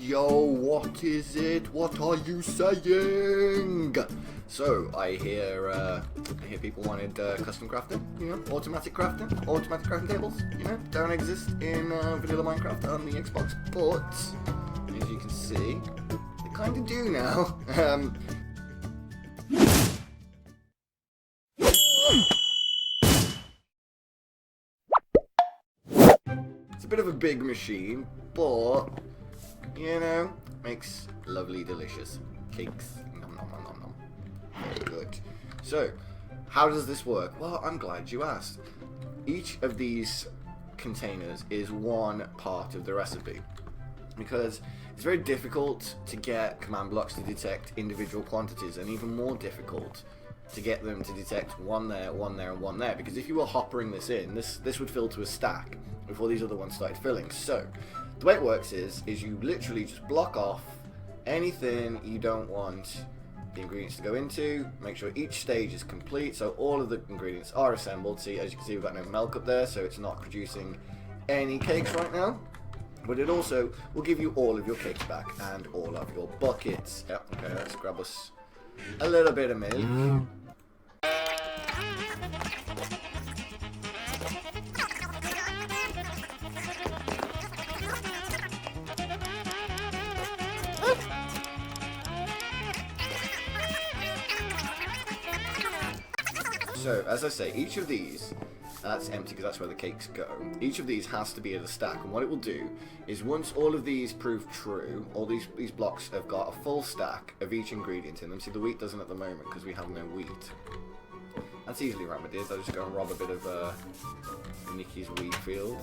Yo, what is it? What are you saying? So, I hear people wanted custom crafting, automatic crafting tables, don't exist in vanilla Minecraft on the Xbox, but, as you can see, they kind of do now. It's a bit of a big machine, but makes lovely, delicious cakes. Nom nom nom nom nom. Very good. So, how does this work? Well, I'm glad you asked. Each of these containers is one part of the recipe, because it's very difficult to get command blocks to detect individual quantities, and even more difficult to get them to detect one there, and one there, because if you were hoppering this in, this would fill to a stack before these other ones started filling. So the way it works is you literally just block off anything you don't want the ingredients to go into, make sure each stage is complete, so all of the ingredients are assembled. See, as you can see, we've got no milk up there, so it's not producing any cakes right now, but it also will give you all of your cakes back and all of your buckets. Yep, okay, let's grab us a little bit of milk. So, as I say, each of these, that's empty because that's where the cakes go, each of these has to be in a stack, and what it will do is once all of these prove true, all these blocks have got a full stack of each ingredient in them. See, the wheat doesn't at the moment because we have no wheat. That's easily remedied. I'll just go and rob a bit of Nikki's wheat field.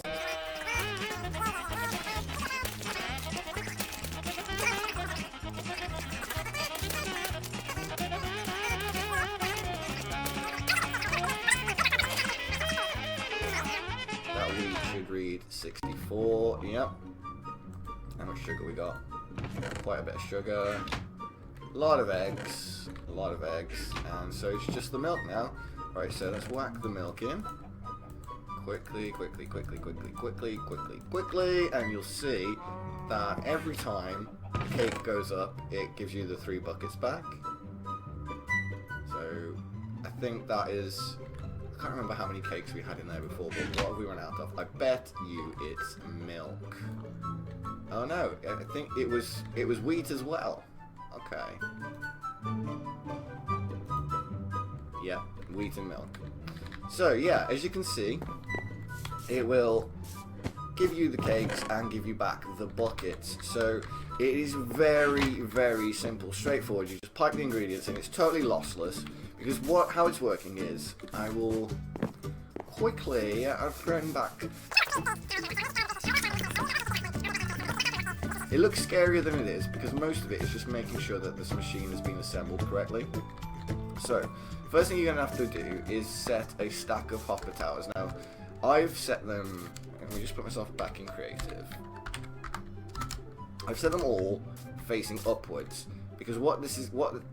Read 64, yep. How much sugar we got? Quite a bit of sugar. A lot of eggs. And so it's just the milk now. Right, so let's whack the milk in. Quickly. And you'll see that every time the cake goes up, it gives you the 3 buckets back. So I think that is... I can't remember how many cakes we had in there before, but what have we run out of? I bet you it's milk. Oh no, I think it was wheat as well. Okay. Yeah, wheat and milk. So yeah, as you can see, it will give you the cakes and give you back the buckets. So it is very, very simple, straightforward. You just pipe the ingredients in. It's totally lossless. Because how it's working is, I will quickly, I've thrown back. It looks scarier than it is, because most of it is just making sure that this machine has been assembled correctly. So, first thing you're going to have to do is set a stack of hopper towers. Now, I've set them, let me just put myself back in creative. I've set them all facing upwards. Because what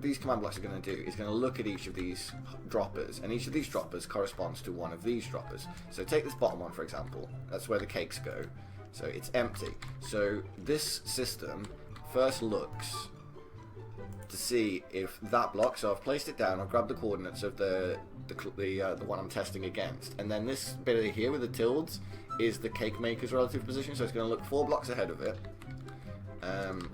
these command blocks are going to do is going to look at each of these droppers, and each of these droppers corresponds to one of these droppers. So take this bottom one, for example. That's where the cakes go. So it's empty. So this system first looks to see if that block. So I've placed it down. I've grabbed the coordinates of the one I'm testing against, and then this bit here with the tildes is the cake maker's relative position. So it's going to look 4 blocks ahead of it.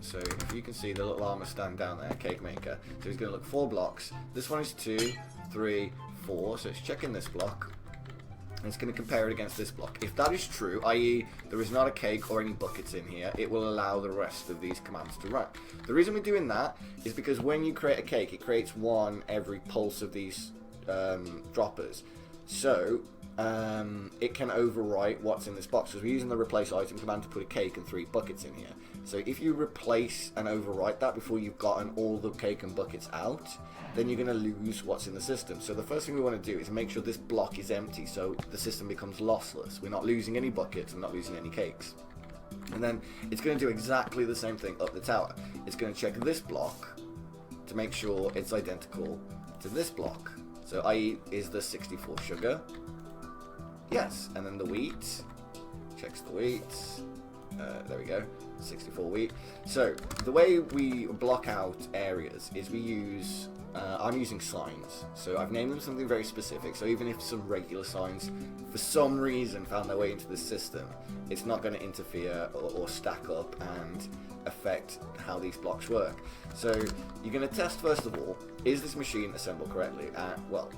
So if you can see the little armor stand down there, cake maker, so he's going to look 4 blocks. This one is 2, 3, 4, so it's checking this block, and it's going to compare it against this block. If that is true, i.e. there is not a cake or any buckets in here, it will allow the rest of these commands to run. The reason we're doing that is because when you create a cake, it creates one every pulse of these droppers. So it can overwrite what's in this box, because we're using the replace item command to put a cake and 3 buckets in here. So if you replace and overwrite that before you've gotten all the cake and buckets out, then you're going to lose what's in the system. So the first thing we want to do is make sure this block is empty, so the system becomes lossless. We're not losing any buckets, we're not losing any cakes. And then it's going to do exactly the same thing up the tower. It's going to check this block to make sure it's identical to this block. So i.e. is the 64 sugar? Yes. And then the wheat, checks the wheat, there we go, 64 wheat. So the way we block out areas is we use, I'm using signs. So I've named them something very specific. So even if some regular signs, for some reason, found their way into the system, it's not going to interfere or stack up and affect how these blocks work. So you're going to test, first of all, is this machine assembled correctly? Well,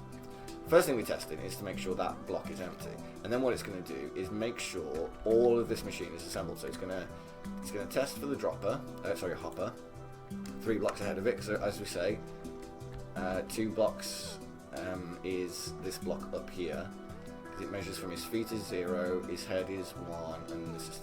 first thing we're testing is to make sure that block is empty, and then what it's going to do is make sure all of this machine is assembled. So it's going to test for the hopper, 3 blocks ahead of it. So as we say, 2 blocks is this block up here, because it measures from his feet is 0, his head is 1, and this is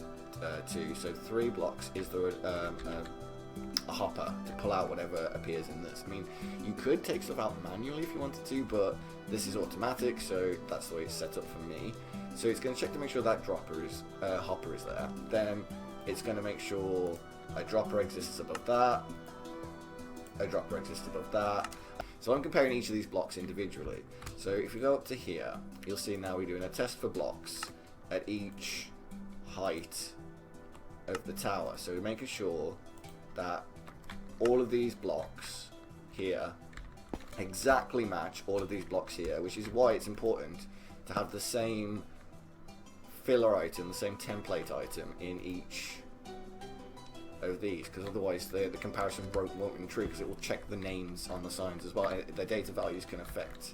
2. So 3 blocks is a hopper to pull out whatever appears in this. I mean, you could take stuff out manually if you wanted to, but this is automatic, so that's the way it's set up for me. So it's going to check to make sure that hopper is there. Then it's going to make sure a dropper exists above that, a dropper exists above that. So I'm comparing each of these blocks individually. So if we go up to here, you'll see now we're doing a test for blocks at each height of the tower. So we're making sure that all of these blocks here exactly match all of these blocks here, which is why it's important to have the same filler item, the same template item in each of these, because otherwise the comparison won't be true, because it will check the names on the signs as well. The data values can affect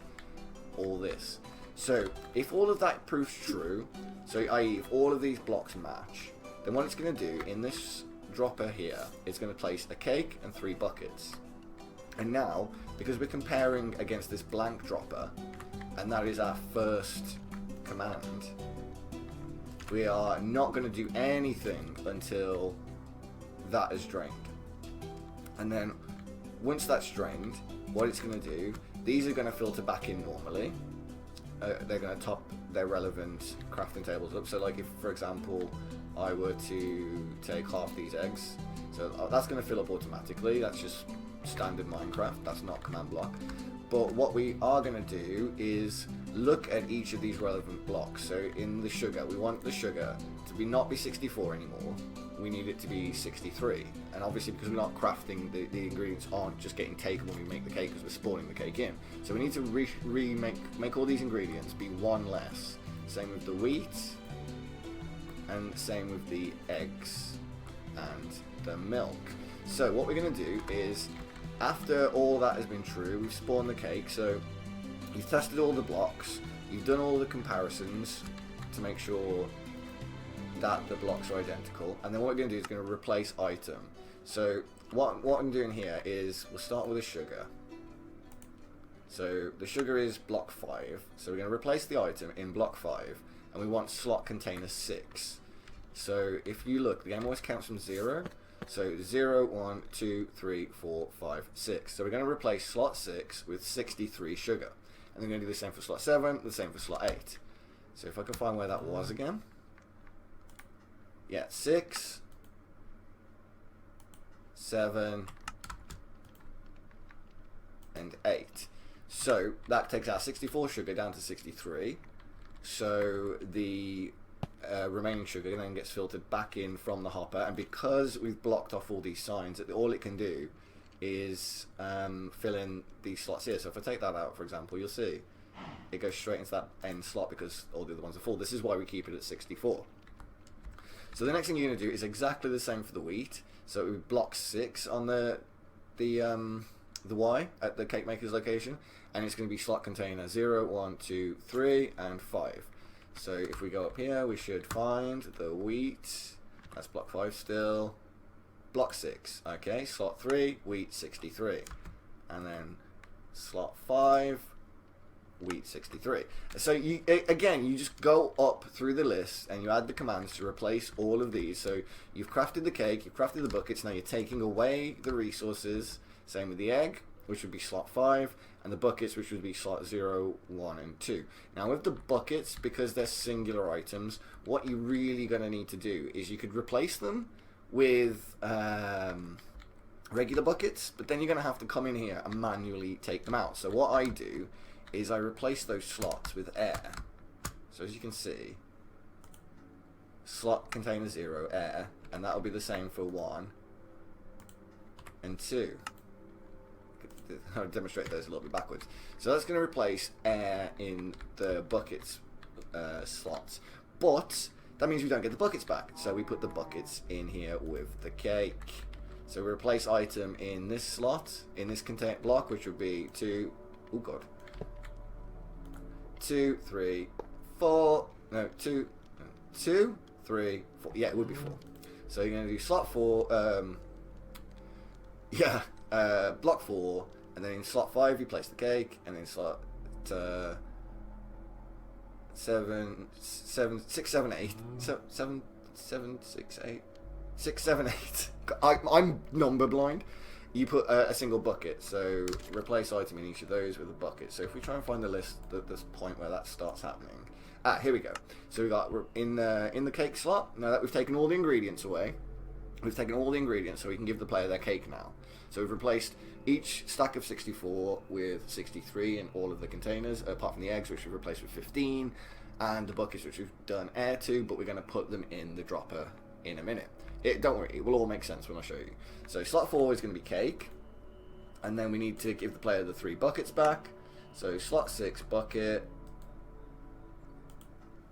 all this. So if all of that proves true, so i.e. if all of these blocks match, then what it's going to do in this dropper here, it's going to place a cake and 3 buckets. And now, because we're comparing against this blank dropper, and that is our first command, we are not going to do anything until that is drained. And then once that's drained, what it's going to do, these are going to filter back in normally. They're going to top their relevant crafting tables up. So like if, for example, I were to take half these eggs, so that's going to fill up automatically. That's just standard Minecraft. That's not command block. But what we are going to do is look at each of these relevant blocks. So in the sugar, we want the sugar to not be 64 anymore. We need it to be 63. And obviously, because we're not crafting, the ingredients aren't just getting taken when we make the cake, because we're spawning the cake in. So we need to make all these ingredients be 1 less. Same with the wheat, and same with the eggs and the milk. So what we're going to do is, after all that has been true, we've spawned the cake. So you've tested all the blocks, you've done all the comparisons to make sure that the blocks are identical, and then what we're going to do is going to replace item. So what I'm doing here is we'll start with the sugar. So the sugar is block 5, so we're going to replace the item in block 5, and we want slot container 6. So if you look, the game always counts from 0. So 0, 1, 2, 3, 4, 5, 6. So we're going to replace slot 6 with 63 sugar. And then we're going to do the same for slot 7, the same for slot 8. So if I can find where that was again. Yeah, 6, 7, and 8. So that takes our 64 sugar down to 63. So the remaining sugar then gets filtered back in from the hopper, and because we've blocked off all these signs, all it can do is fill in these slots here. So if I take that out, for example, you'll see it goes straight into that end slot because all the other ones are full. This is why we keep it at 64. So the next thing you're going to do is exactly the same for the wheat. So we block 6 on the Y at the cake maker's location, and it's going to be slot container 0, 1, 2, 3, and 5. So if we go up here, we should find the wheat. That's block 5 still. Block 6. Okay, slot 3, wheat 63. And then slot 5, wheat 63. So you just go up through the list and you add the commands to replace all of these. So you've crafted the cake, you've crafted the buckets, now you're taking away the resources. Same with the egg, which would be slot 5, and the buckets, which would be slot 0, 1, and 2. Now with the buckets, because they're singular items, what you're really going to need to do is you could replace them with regular buckets, but then you're going to have to come in here and manually take them out. So what I do is I replace those slots with air. So as you can see, slot container 0 air, and that'll be the same for 1 and 2. I'll demonstrate those a little bit backwards. So that's going to replace air in the buckets slots, but that means we don't get the buckets back. So we put the buckets in here with the cake. So we replace item in this slot, in this container block, which would be 2. Oh god. 2, 3, 4. No, 2, 2, 3, 4. Yeah, it would be 4. So you're going to do slot 4. Block 4. And then in slot 5 you place the cake, and then slot 7, 6, 7, 8. 7, 6, 8. 6, 7, 8. I'm number blind. You put a single bucket, so replace item in each of those with a bucket. So if we try and find the list at this point where that starts happening. Here we go. So we got in the cake slot. Now that we've taken all the ingredients away, we've taken all the ingredients, so we can give the player their cake now. So we've replaced each stack of 64 with 63 in all of the containers, apart from the eggs, which we've replaced with 15, and the buckets, which we've done air to, but we're going to put them in the dropper in a minute. Don't worry, it will all make sense when I show you. So slot 4 is going to be cake, and then we need to give the player the 3 buckets back. So slot 6 bucket,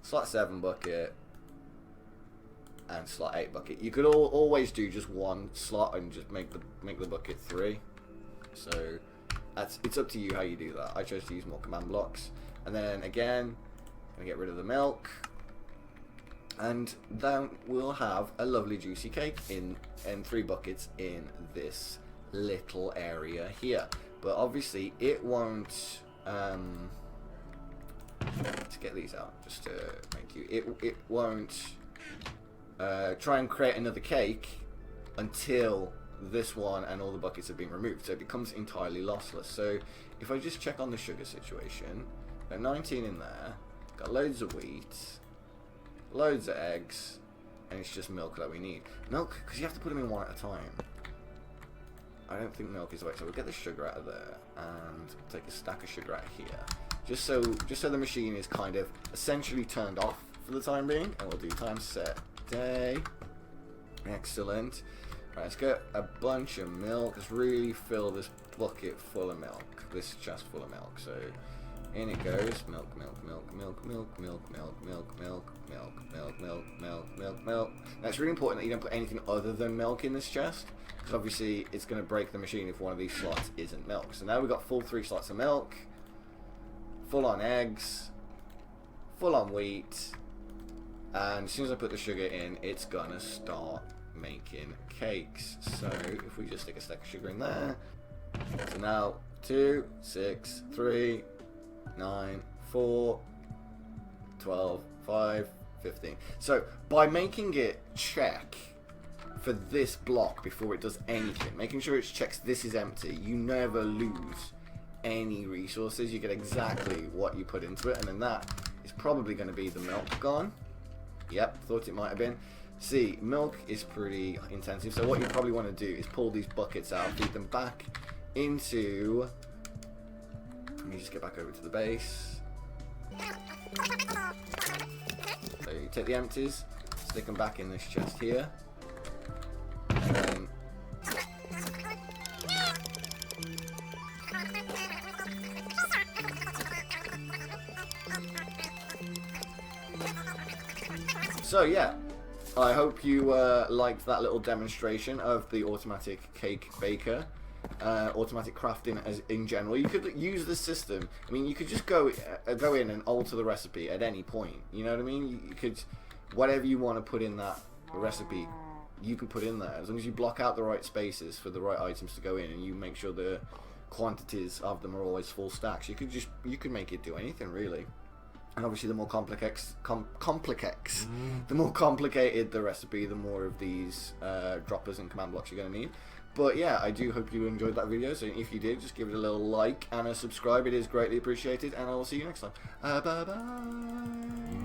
slot 7 bucket, and slot 8 bucket. You could always do just one slot and just make the bucket 3. So it's up to you how you do that. I chose to use more command blocks, and then again, I'm gonna get rid of the milk, and then we'll have a lovely juicy cake in 3 buckets in this little area here. But obviously it won't. To get these out, just to make you, it won't try and create another cake until this one and all the buckets have been removed, so it becomes entirely lossless. So if I just check on the sugar situation, got 19 in there, got loads of wheat, loads of eggs, and it's just milk that we need. Milk, because you have to put them in one at a time. I don't think milk is the way, so we'll get the sugar out of there and take a stack of sugar out of here, just so the machine is kind of essentially turned off for the time being. And we'll do time set day. Excellent. Right, let's get a bunch of milk. Let's really fill this bucket full of milk, this chest full of milk. So in it goes. Milk, milk, milk, milk, milk, milk, milk, milk, milk, milk, milk, milk, milk, milk, milk. Now it's really important that you don't put anything other than milk in this chest, because obviously it's going to break the machine if one of these slots isn't milk. So now we've got full 3 slots of milk, full on eggs, full on wheat, and as soon as I put the sugar in, it's gonna start making cakes. So if we just stick a stack of sugar in there, so now 2, 6, 3, 9, 4, 12, 5, 15. So by making it check for this block before it does anything, making sure it checks this is empty, you never lose any resources. You get exactly what you put into it, and then that is probably going to be the milk gone. Yep, thought it might have been. See, milk is pretty intensive, so what you probably want to do is pull these buckets out, feed them back into... Let me just get back over to the base. So you take the empties, stick them back in this chest here, and then so yeah, I hope you liked that little demonstration of the automatic cake baker, automatic crafting as in general. You could use the system. I mean, you could just go in and alter the recipe at any point. You know what I mean? You could, whatever you want to put in that recipe, you can put in there, as long as you block out the right spaces for the right items to go in, and you make sure the quantities of them are always full stacks. You could make it do anything really. And obviously the more the more complicated the recipe, the more of these droppers and command blocks you're going to need. But yeah, I do hope you enjoyed that video. So if you did, just give it a little like and a subscribe. It is greatly appreciated. And I will see you next time. Bye bye.